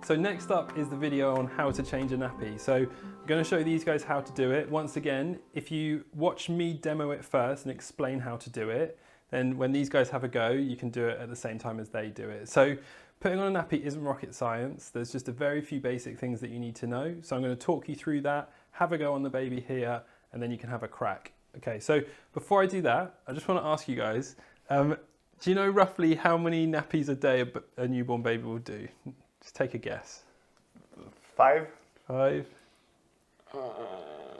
So next up is the video on how to change a nappy. So I'm going to show these guys how to do it. Once again, if you watch me demo it first and explain how to do it, then when these guys have a go, you can do it at the same time as they do it. So putting on a nappy isn't rocket science. There's just a very few basic things that you need to know. So I'm going to talk you through that, have a go on the baby here, and then you can have a crack. Okay, so before I do that, I just want to ask you guys, do you know roughly how many nappies a day a newborn baby will do? Just take a guess. 5? 5?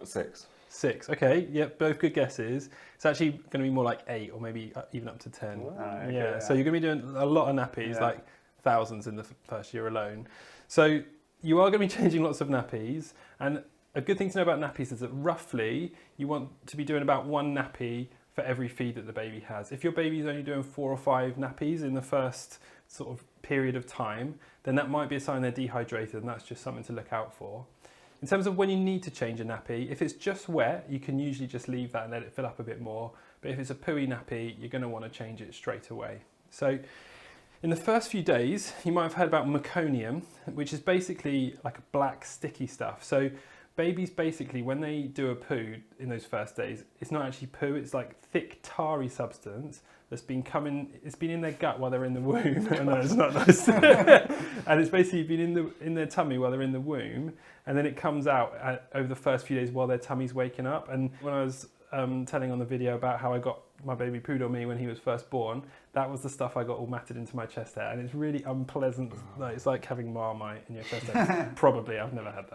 6. 6, okay, yep, both good guesses. It's actually going to be more like 8 or maybe even up to 10. Okay, yeah, so you're going to be doing a lot of nappies, like thousands in the first year alone. So you are going to be changing lots of nappies, and a good thing to know about nappies is that roughly you want to be doing about 1 nappy for every feed that the baby has. If your baby's only doing 4 or 5 nappies in the first sort of period of time, then that might be a sign they're dehydrated, and that's just something to look out for. In terms of when you need to change a nappy, if it's just wet, you can usually just leave that and let it fill up a bit more. But if it's a pooey nappy, you're going to want to change it straight away. So in the first few days, you might have heard about meconium, which is basically like a black sticky stuff. So babies basically, when they do a poo in those first days, it's not actually poo, it's like thick tarry substance that's been it's been in their gut while they're in the womb. No, it's not nice. And it's basically been in their tummy while they're in the womb, and then it comes out over the first few days while their tummy's waking up. And when I was telling on the video about how I got my baby pooed on me when he was first born, that was the stuff I got all matted into my chest hair, and it's really unpleasant. Like, it's like having Marmite in your chest hair. Probably, I've never had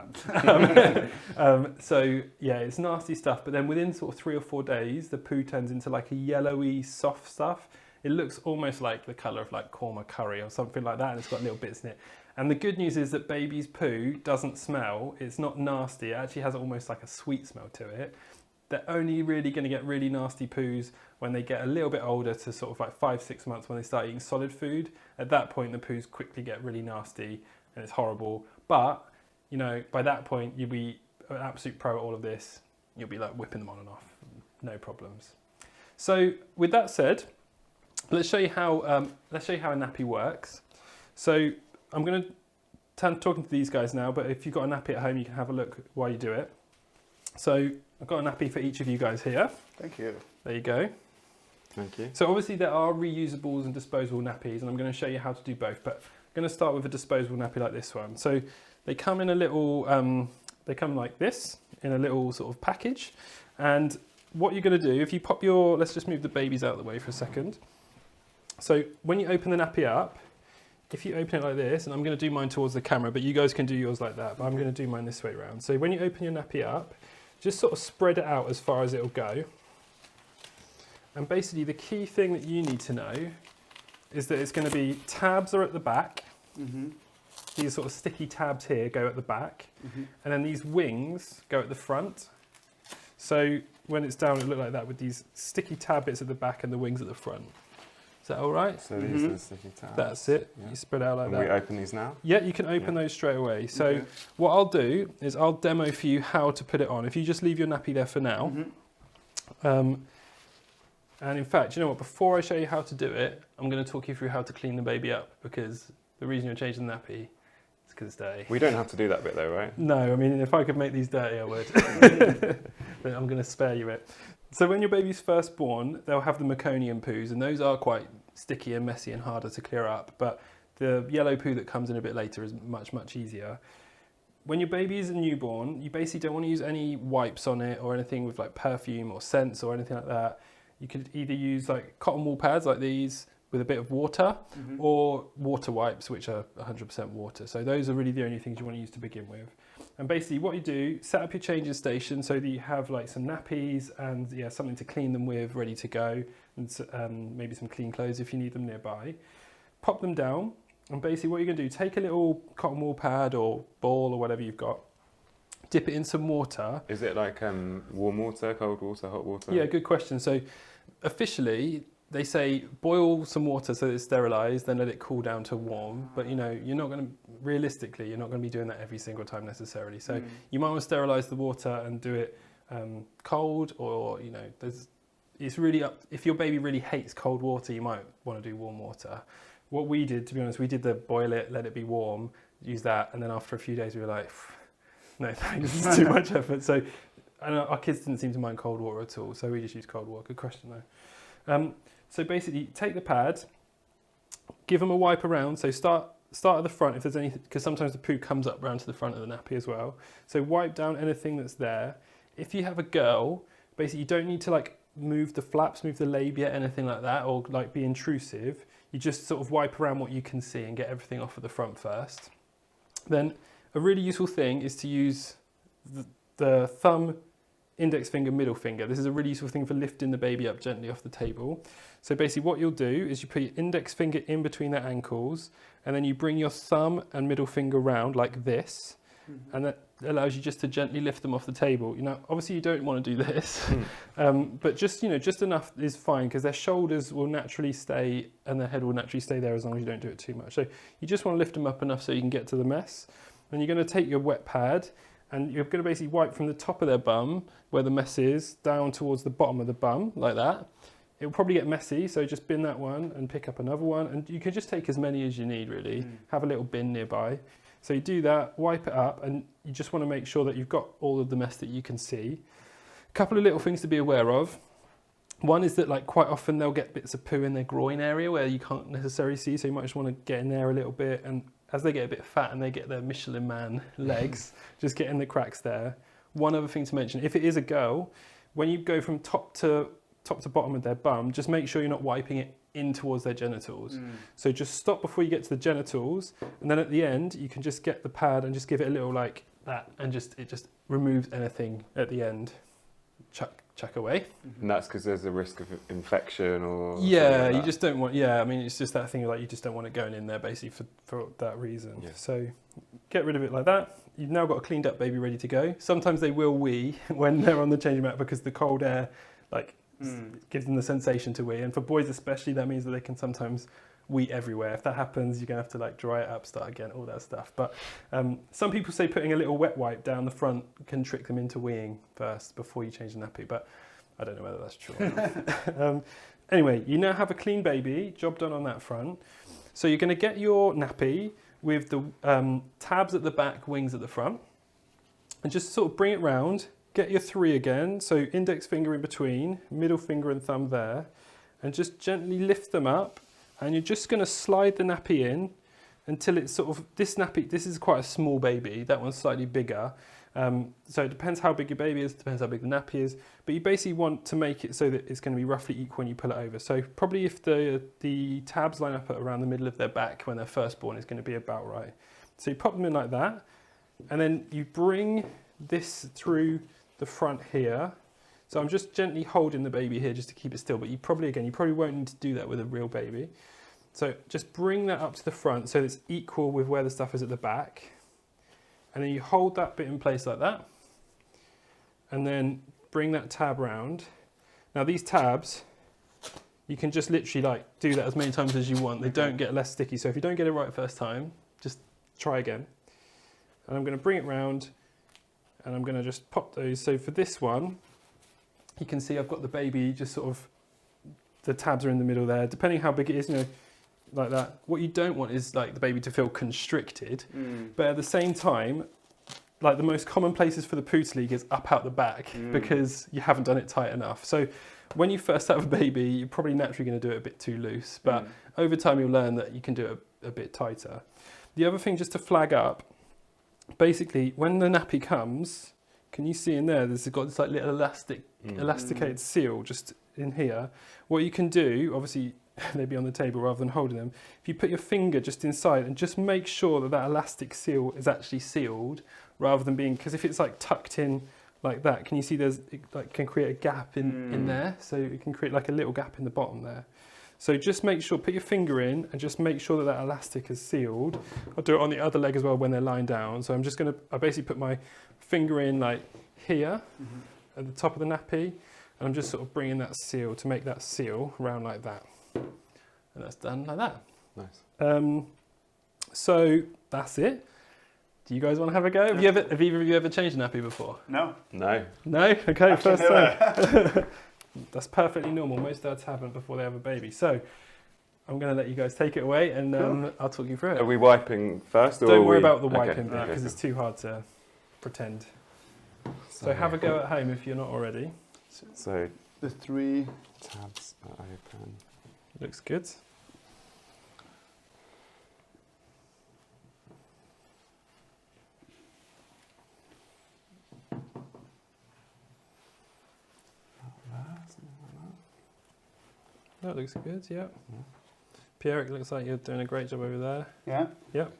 that. So yeah, it's nasty stuff, but then within sort of 3 or 4 days, the poo turns into like a yellowy, soft stuff. It looks almost like the colour of like korma curry or something like that, and it's got little bits in it. And the good news is that baby's poo doesn't smell, it's not nasty, it actually has almost like a sweet smell to it. They're only really going to get really nasty poos when they get a little bit older, to sort of like 5-6 months, when they start eating solid food. At that point, the poos quickly get really nasty and it's horrible. But, you know, by that point, you'll be an absolute pro at all of this. You'll be like whipping them on and off, no problems. So with that said, let's show you how a nappy works. So I'm going to turn talking to these guys now, but if you've got a nappy at home, you can have a look while you do it. So I've got a nappy for each of you guys here. Thank you. There you go. Thank you. So obviously there are reusables and disposable nappies, and I'm going to show you how to do both, but I'm going to start with a disposable nappy like this one. So they come in a little, they come like this, in a little sort of package. And what you're going to do, if you pop your, let's just move the babies out of the way for a second. So when you open the nappy up, if you open it like this, and I'm going to do mine towards the camera, but you guys can do yours like that, but I'm going to do mine this way around. So when you open your nappy up, just sort of spread it out as far as it'll go. And basically the key thing that you need to know is that it's going to be tabs are at the back. Mm-hmm. These sort of sticky tabs here go at the back. Mm-hmm. And then these wings go at the front. So when it's down, it'll look like that with these sticky tab bits at the back and the wings at the front. Is that all right? So these are the sticky tabs. That's it. Yeah. You spread out like that. We open these now? Yeah, you can open those straight away. So what I'll do is I'll demo for you how to put it on. If you just leave your nappy there for now. And in fact, you know what? Before I show you how to do it, I'm going to talk you through how to clean the baby up, because the reason you're changing the nappy is because it's dirty. We don't have to do that bit though, right? No, I mean, if I could make these dirty, I would. But I'm going to spare you it. So when your baby's first born, they'll have the meconium poos, and those are quite sticky and messy and harder to clear up. But the yellow poo that comes in a bit later is much, much easier. When your baby is a newborn, you basically don't want to use any wipes on it or anything with like perfume or scents or anything like that. You could either use like cotton wool pads like these with a bit of water, or water wipes, which are 100% water. So those are really the only things you want to use to begin with. And basically what you do, set up your changing station so that you have like some nappies and something to clean them with ready to go, and maybe some clean clothes if you need them nearby. Pop them down, and basically what you're going to do, take a little cotton wool pad or ball or whatever you've got, dip it in some water. Is it like warm water, cold water, hot water? Yeah, good question. So officially they say boil some water so it's sterilised, then let it cool down to warm. But you know, you're not going to, realistically, you're not going to be doing that every single time necessarily. So you might want to sterilise the water and do it cold, or you know, it's really up. If your baby really hates cold water, you might want to do warm water. What we did, to be honest, we did the boil it, let it be warm, use that. And then after a few days, we were like, no thanks, this is too much effort. So and our kids didn't seem to mind cold water at all, so we just used cold water. Good question though. So basically, take the pad, give them a wipe around. So start at the front if there's anything, because sometimes the poo comes up around to the front of the nappy as well. So wipe down anything that's there. If you have a girl, basically you don't need to like move the flaps, move the labia, anything like that, or like be intrusive. You just sort of wipe around what you can see and get everything off of the front first. Then a really useful thing is to use the thumb, index finger, middle finger. This is a really useful thing for lifting the baby up gently off the table. So basically what you'll do is you put your index finger in between their ankles, and then you bring your thumb and middle finger round like this, and that allows you just to gently lift them off the table. You know, obviously you don't want to do this, but just, you know, just enough is fine, because their shoulders will naturally stay and their head will naturally stay there as long as you don't do it too much. So you just want to lift them up enough so you can get to the mess. Then you're going to take your wet pad and you're going to basically wipe from the top of their bum, where the mess is, down towards the bottom of the bum, like that. It'll probably get messy, so just bin that one and pick up another one. And you can just take as many as you need, really. Have a little bin nearby. So you do that, wipe it up, and you just want to make sure that you've got all of the mess that you can see. A couple of little things to be aware of. One is that like quite often they'll get bits of poo in their groin area where you can't necessarily see, so you might just want to get in there a little bit. And as they get a bit fat and they get their Michelin Man legs, just get in the cracks there. One other thing to mention, if it is a girl, when you go from top to bottom of their bum, just make sure you're not wiping it in towards their genitals. So just stop before you get to the genitals, and then at the end you can just get the pad and just give it a little like that, and it just removes anything at the end. Chuck away. And that's because there's a risk of infection or yeah, like you just don't want, I mean it's just that thing like you just don't want it going in there basically for that reason. So get rid of it like that. You've now got a cleaned up baby ready to go. Sometimes they will wee when they're on the changing mat because the cold air like gives them the sensation to wee, and for boys especially that means that they can sometimes wee everywhere. If that happens, you're gonna have to like dry it up, start again, all that stuff. But some people say putting a little wet wipe down the front can trick them into weeing first before you change the nappy, but I don't know whether that's true or not. Anyway, you now have a clean baby, job done on that front. So you're gonna get your nappy with the tabs at the back, wings at the front, and just sort of bring it round. Get your 3 again, so index finger in between, middle finger and thumb there, and just gently lift them up, and you're just going to slide the nappy in until it's sort of, this is quite a small baby, that one's slightly bigger, so it depends how big your baby is, depends how big the nappy is, but you basically want to make it so that it's going to be roughly equal when you pull it over. So probably if the tabs line up at around the middle of their back when they're first born, is going to be about right. So you pop them in like that, and then you bring this through the front here. So I'm just gently holding the baby here just to keep it still, but you probably won't need to do that with a real baby. So just bring that up to the front so it's equal with where the stuff is at the back. And then you hold that bit in place like that. And then bring that tab round. Now these tabs, you can just literally like do that as many times as you want. They don't get less sticky. So if you don't get it right first time, just try again. And I'm going to bring it round, and I'm going to just pop those. So for this one, you can see I've got the baby just sort of, the tabs are in the middle there, depending how big it is, you know, like that. What you don't want is like the baby to feel constricted, but at the same time, like the most common places for the poo to leak is up out the back because you haven't done it tight enough. So when you first have a baby, you're probably naturally going to do it a bit too loose, but over time you'll learn that you can do it a bit tighter. The other thing just to flag up, basically, when the nappy comes, can you see in there, there's got this like little elasticated seal just in here. What you can do, obviously they'd be on the table rather than holding them, if you put your finger just inside and just make sure that that elastic seal is actually sealed rather than being, because if it's like tucked in like that, can you see it like can create a gap in there? So it can create like a little gap in the bottom there. So just make sure, put your finger in and just make sure that that elastic is sealed. I'll do it on the other leg as well when they're lying down. So I basically put my finger in like here at the top of the nappy, and I'm just sort of bringing that seal to make that seal round like that. And that's done like that. Nice. So that's it. Do you guys want to have a go? Have either of you ever changed a nappy before? No. No. No? Okay, Actually, first time. That's perfectly normal. Most dads haven't before they have a baby. So I'm going to let you guys take it away, and I'll talk you through it. Are we wiping first? Or Don't worry we... about the wiping okay, because it's too hard to pretend. So have a go at home if you're not already. So The 3 tabs are open. Looks good. That looks good, yeah. Pierre, it looks like you're doing a great job over there. Yeah. Yep.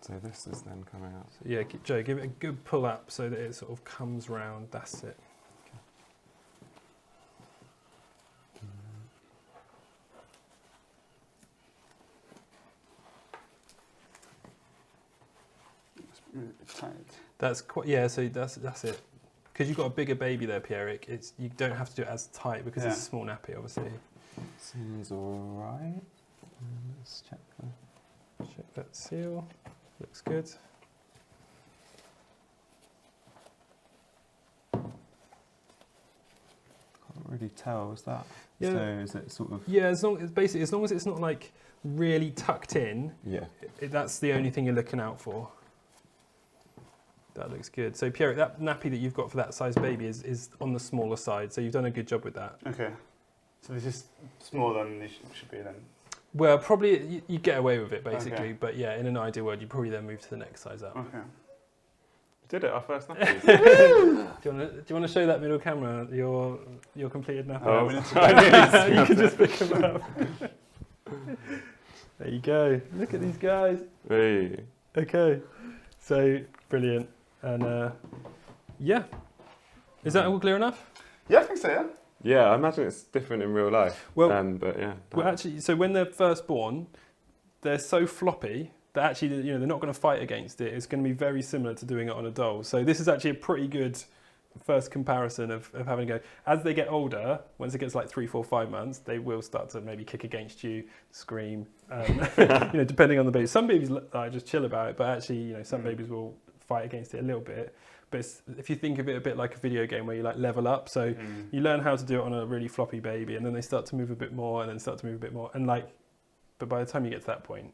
So this is then coming out. So yeah, Joe, give it a good pull up so that it sort of comes round. That's it. It's tight. That's quite, yeah. So that's it. Because you've got a bigger baby there, Pierre. You don't have to do it as tight because it's a small nappy, obviously. Seems alright. Let's check that. Check that seal. Looks good. Can't really tell. Is that? Yeah. So is it sort of? Yeah, as long as it's not like really tucked in. Yeah. That's the only thing you're looking out for. That looks good. So Pierre, that nappy that you've got for that size baby is on the smaller side. So you've done a good job with that. Okay. So this is smaller than this should be then. Well, probably you get away with it basically, Okay. but yeah, in an ideal world, you probably then move to the next size up. Okay. Did it, our first nappies. Do you want to show that middle camera your completed nappy? Oh, You can just pick them up. There you go. Look at these guys. Hey. Okay, so brilliant, and yeah, is that all clear enough? Yeah, I think so. Yeah. Yeah, I imagine it's different in real life. Well, but yeah. Well, actually, so when they're first born, they're so floppy that actually, they're not going to fight against it. It's going to be very similar to doing it on a doll. So this is actually a pretty good first comparison of having to go. As they get older, once it gets like 3, 4, 5 months, they will start to maybe kick against you, scream, depending on the baby. Some babies just chill about it, but actually, some babies will fight against it a little bit. But if you think of it a bit like a video game where you like level up, so you learn how to do it on a really floppy baby, and then they start to move a bit more, and then start to move a bit more, and but by the time you get to that point,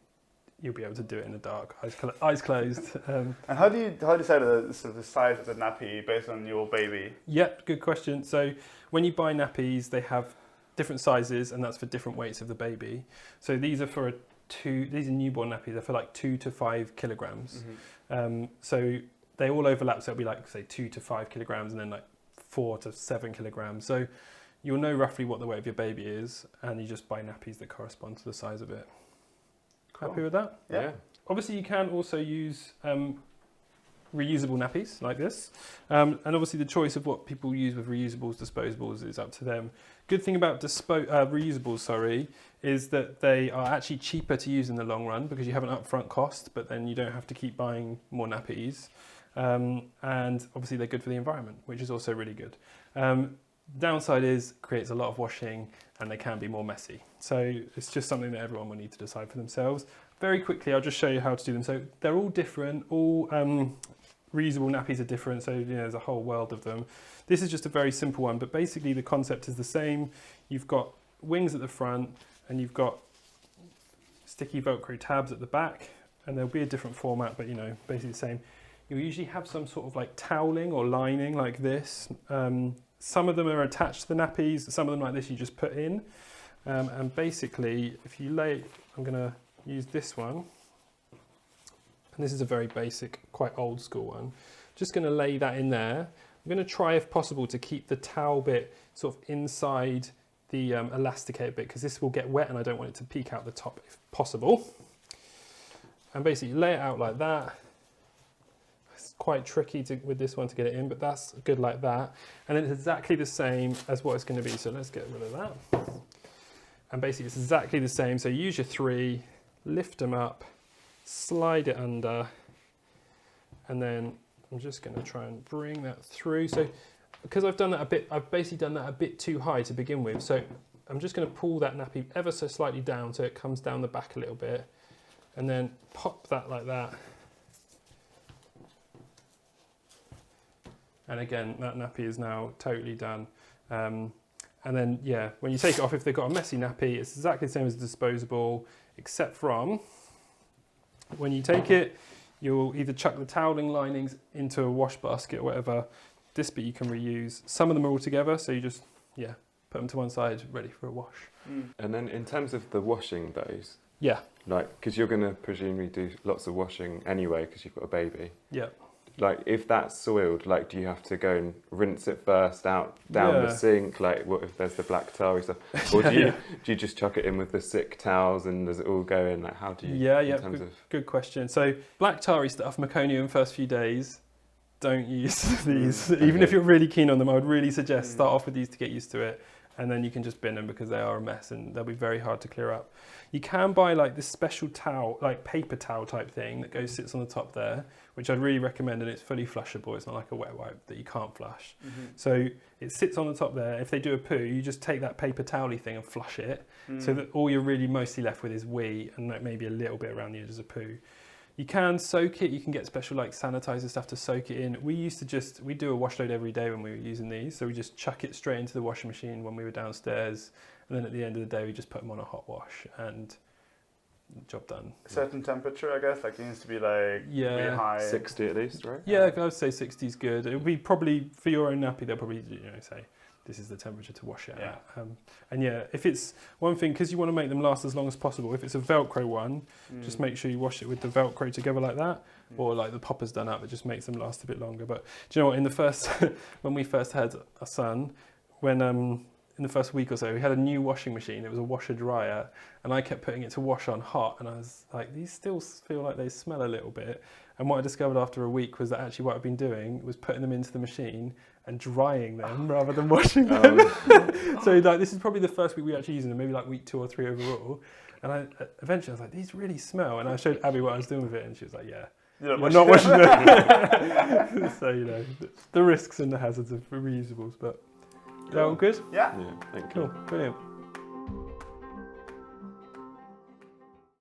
you'll be able to do it in the dark, eyes closed. And how do you decide the size of the nappy based on your baby? Yeah, good question. So when you buy nappies, they have different sizes, and that's for different weights of the baby. So these are these are newborn nappies. They're for like 2 to 5 kilograms. So they all overlap, so it'll be like, say, 2 to 5 kilograms and then like 4 to 7 kilograms. So you'll know roughly what the weight of your baby is, and you just buy nappies that correspond to the size of it. Cool. Happy with that? Yeah. Obviously, you can also use reusable nappies like this. And obviously the choice of what people use with reusables, disposables is up to them. Good thing about reusables, is that they are actually cheaper to use in the long run because you have an upfront cost, but then you don't have to keep buying more nappies. And obviously they're good for the environment, which is also really good. Downside is creates a lot of washing and they can be more messy. So it's just something that everyone will need to decide for themselves. Very quickly, I'll just show you how to do them. So they're all different, all reusable nappies are different, so there's a whole world of them. This is just a very simple one, but basically the concept is the same. You've got wings at the front and you've got sticky Velcro tabs at the back, and there'll be a different format, but basically the same. You'll usually have some sort of like toweling or lining like this. Some of them are attached to the nappies, some of them like this you just put in. And basically, if you I'm gonna use this one. And this is a very basic, quite old school one. Just gonna lay that in there. I'm gonna try, if possible, to keep the towel bit sort of inside the elasticated bit, because this will get wet and I don't want it to peek out the top if possible. And basically lay it out like that. It's quite tricky with this one to get it in, but that's good like that. And then it's exactly the same as what it's gonna be. So let's get rid of that. And basically it's exactly the same. So use your 3, lift them up, slide it under, and then I'm just going to try and bring that through. So because I've basically done that a bit too high to begin with. So I'm just going to pull that nappy ever so slightly down so it comes down the back a little bit, and then pop that like that. And again, that nappy is now totally done. And then, yeah, when you take it off, if they've got a messy nappy, it's exactly the same as disposable, except from when you take it, you'll either chuck the toweling linings into a wash basket or whatever. This bit you can reuse. Some of them are all together, so you just, yeah, put them to one side, ready for a wash. And then in terms of the washing those, Yeah. like, because you're going to presumably do lots of washing anyway because you've got a baby. Yeah. Like, if that's soiled, like, do you have to go and rinse it first out down the sink? Like, what if there's the black tarry stuff? Or do you just chuck it in with the sick towels and does it all go in? Like, how do you? In terms of... Good question. So black tarry stuff, meconium first few days, don't use these. Even if you're really keen on them, I would really suggest start off with these to get used to it. And then you can just bin them because they are a mess and they'll be very hard to clear up. You can buy like this special towel, like paper towel type thing that sits on the top there, which I'd really recommend, and it's fully flushable. It's not like a wet wipe that you can't flush. So it sits on the top there. If they do a poo, you just take that paper towely thing and flush it so that all you're really mostly left with is wee and like maybe a little bit around the edges of poo. You can soak it, you can get special like sanitizer stuff to soak it in. We do a wash load every day when we were using these, so we just chuck it straight into the washing machine when we were downstairs, and then at the end of the day we just put them on a hot wash and job done. Certain temperature, I guess, like it needs to be like really high. 60 at least, right? Yeah, I would say 60 is good. It would be probably, for your own nappy, they'll probably say, this is the temperature to wash it at. And yeah, if it's one thing, because you want to make them last as long as possible, if it's a Velcro one, just make sure you wash it with the Velcro together like that, or like the popper's done up, it just makes them last a bit longer. But do you know what, in the first, when we first had a son, when in the first week or so, we had a new washing machine, it was a washer dryer, and I kept putting it to wash on hot, and I was like, these still feel like they smell a little bit. And what I discovered after a week was that actually what I've been doing was putting them into the machine and drying them rather than washing them. So like this is probably the first week we were actually using them, maybe like week 2 or 3 overall. And eventually I was like, these really smell. And I showed Abby what I was doing with it, and she was like, yeah, we're not washing them. So, you know, the risks and the hazards of reusables, but they're all good? Yeah. Thank you. Cool, brilliant.